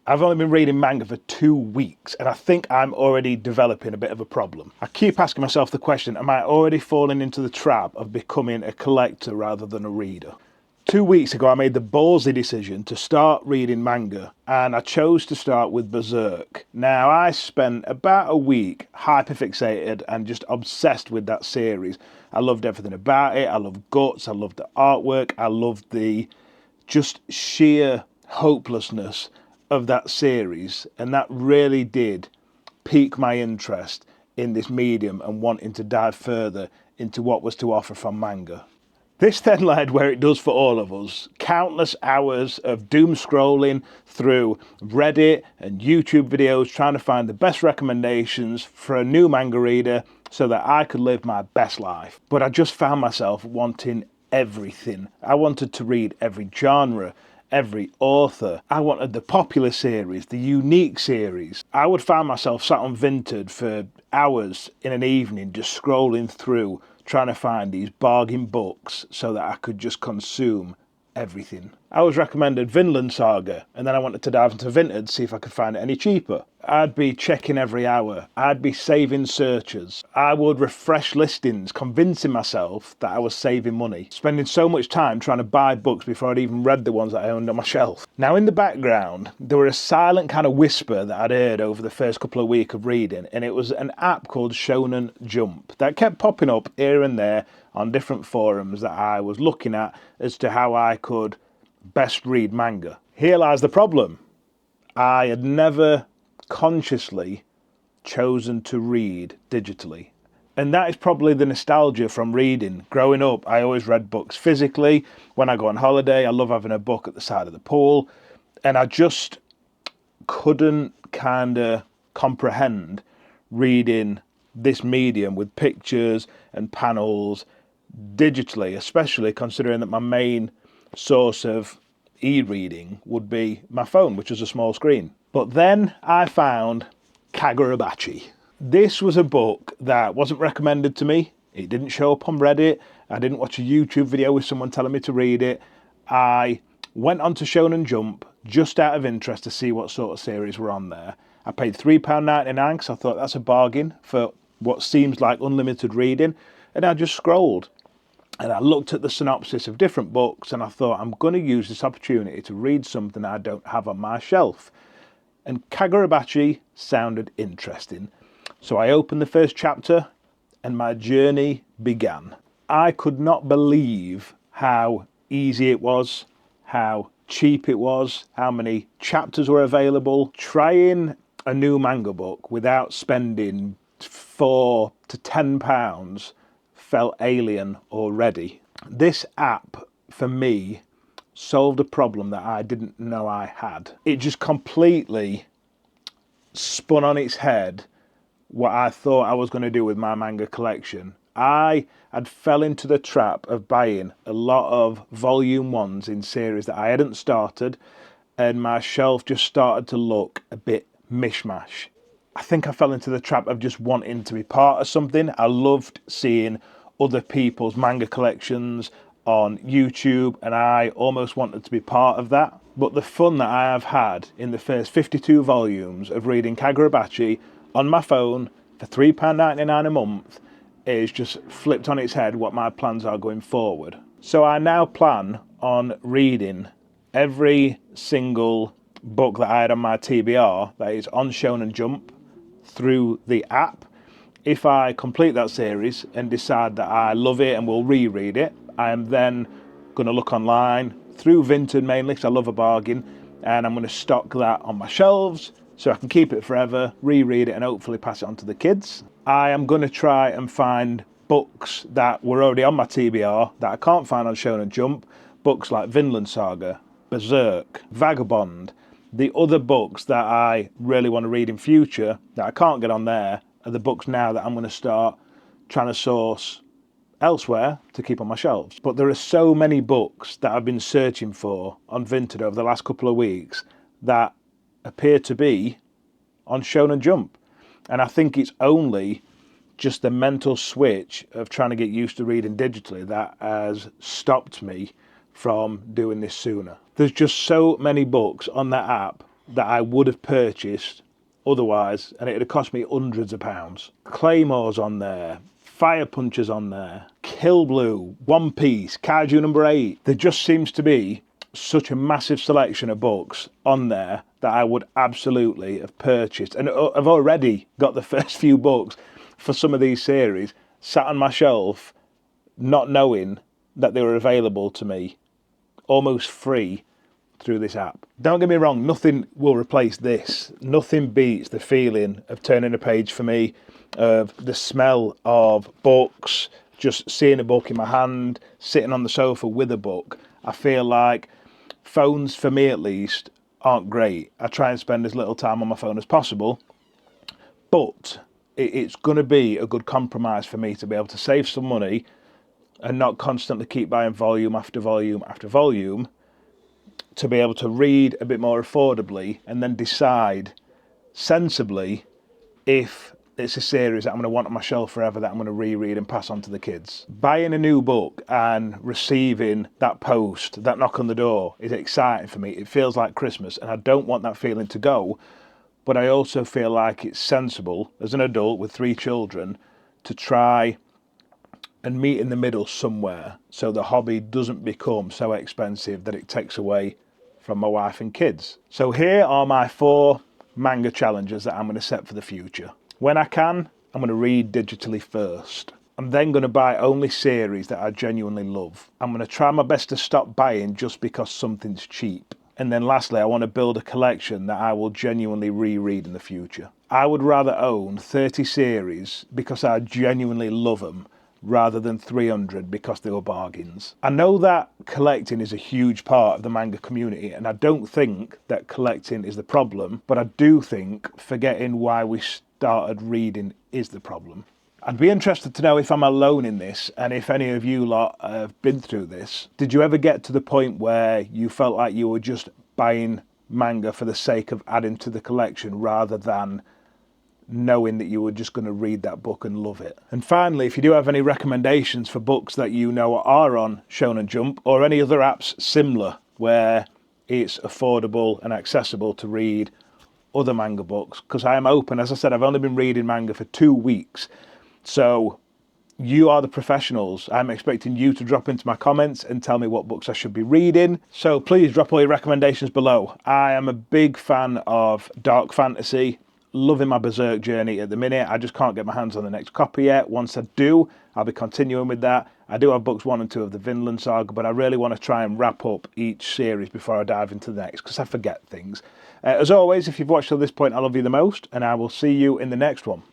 I've only been reading manga for 2 weeks, and I think I'm already developing a bit of a problem. I keep asking myself the question, am I already falling into the trap of becoming a collector rather than a reader? 2 weeks ago, I made the ballsy decision to start reading manga, and I chose to start with Berserk. Now, I spent about a week hyperfixated and just obsessed with that series. I loved everything about it. I loved Guts. I loved the artwork. I loved the just sheer hopelessness of that series, and that really did pique my interest in this medium and wanting to dive further into what was to offer from manga. This then led where it does for all of us, countless hours of doom scrolling through Reddit and YouTube videos trying to find the best recommendations for a new manga reader so that I could live my best life. But I just found myself wanting everything. I wanted to read every genre, every author. I wanted the popular series, the unique series. I would find myself sat on Vinted for hours in an evening just scrolling through trying to find these bargain books so that I could just consume everything. I was recommended Vinland Saga, and then I wanted to dive into Vinted to see if I could find it any cheaper. I'd be checking every hour. I'd be saving searches. I would refresh listings, convincing myself that I was saving money, spending so much time trying to buy books before I'd even read the ones that I owned on my shelf. Now, in the background, there were a silent kind of whisper that I'd heard over the first couple of weeks of reading, and it was an app called Shonen Jump that kept popping up here and there on different forums that I was looking at as to how I could best read manga. Here lies the problem. I had never consciously chosen to read digitally. And that is probably the nostalgia from reading. Growing up, I always read books physically. When I go on holiday, I love having a book at the side of the pool. And I just couldn't kind of comprehend reading this medium with pictures and panels digitally, especially considering that my main source of e-reading would be my phone, which is a small screen. But then I found Kagurabachi. This was a book that wasn't recommended to me. It didn't show up on Reddit. I didn't watch a YouTube video with someone telling me to read it. I went onto Shonen Jump just out of interest to see what sort of series were on there. I paid £3.99 because I thought that's a bargain for what seems like unlimited reading. And I just scrolled. And I looked at the synopsis of different books and I thought, I'm going to use this opportunity to read something I don't have on my shelf. And Kagurabachi sounded interesting. So I opened the first chapter and my journey began. I could not believe how easy it was, how cheap it was, how many chapters were available. Trying a new manga book without spending £4 to £10 felt alien already. This app, for me, solved a problem that I didn't know I had. It just completely spun on its head what I thought I was going to do with my manga collection. I had fell into the trap of buying a lot of volume ones in series that I hadn't started, and my shelf just started to look a bit mishmash. I think I fell into the trap of just wanting to be part of something. I loved seeing other people's manga collections on YouTube, and I almost wanted to be part of that. But the fun that I have had in the first 52 volumes of reading Kagurabachi on my phone for £3.99 a month is just flipped on its head what my plans are going forward. So I now plan on reading every single book that I had on my TBR that is on Shonen Jump through the app. If I complete that series and decide that I love it and will reread it, I am then going to look online through Vinted mainly because I love a bargain, and I'm going to stock that on my shelves so I can keep it forever, reread it and hopefully pass it on to the kids. I am going to try and find books that were already on my TBR that I can't find on Shonen Jump, books like Vinland Saga, Berserk, Vagabond. The other books that I really want to read in future that I can't get on there are the books now that I'm going to start trying to source elsewhere to keep on my shelves. But there are so many books that I've been searching for on Vinted over the last couple of weeks that appear to be on Shonen Jump. And I think it's only just the mental switch of trying to get used to reading digitally that has stopped me from doing this sooner. There's just so many books on that app that I would have purchased otherwise, and it would have cost me hundreds of pounds. Claymore's on there, Fire Puncher's on there, Kill Blue, One Piece, Kaiju number 8. There just seems to be such a massive selection of books on there that I would absolutely have purchased. And I've already got the first few books for some of these series sat on my shelf, not knowing that they were available to me almost free through this app. Don't get me wrong, nothing will replace this. Nothing beats the feeling of turning a page for me, of the smell of books, just seeing a book in my hand, sitting on the sofa with a book. I feel like phones, for me at least, aren't great. I try and spend as little time on my phone as possible, but it's going to be a good compromise for me to be able to save some money and not constantly keep buying volume after volume after volume, to be able to read a bit more affordably and then decide sensibly if it's a series that I'm going to want on my shelf forever that I'm going to reread and pass on to the kids. Buying a new book and receiving that post, that knock on the door, is exciting for me. It feels like Christmas, and I don't want that feeling to go, but I also feel like it's sensible as an adult with 3 children to try and meet in the middle somewhere, so the hobby doesn't become so expensive that it takes away from my wife and kids. So here are my 4 manga challenges that I'm going to set for the future. When I can, I'm going to read digitally first. I'm then going to buy only series that I genuinely love. I'm going to try my best to stop buying just because something's cheap. And then lastly, I want to build a collection that I will genuinely reread in the future. I would rather own 30 series because I genuinely love them, rather than 300 because they were bargains. I know that collecting is a huge part of the manga community, and I don't think that collecting is the problem, but I do think forgetting why we started reading is the problem. I'd be interested to know if I'm alone in this, and if any of you lot have been through this. Did you ever get to the point where you felt like you were just buying manga for the sake of adding to the collection rather than knowing that you were just going to read that book and love it? And finally, if you do have any recommendations for books that you know are on Shonen Jump or any other apps similar where it's affordable and accessible to read other manga books, because I am open. As I said, I've only been reading manga for 2 weeks, so you are the professionals. I'm expecting you to drop into my comments and tell me what books I should be reading. So please drop all your recommendations below. I am a big fan of dark fantasy. Loving my Berserk journey at the minute. I just can't get my hands on the next copy yet. Once I do, I'll be continuing with that. I do have books 1 and 2 of the Vinland Saga, but I really want to try and wrap up each series before I dive into the next, because I forget things. As always, if you've watched till this point, I love you the most, and I will see you in the next one.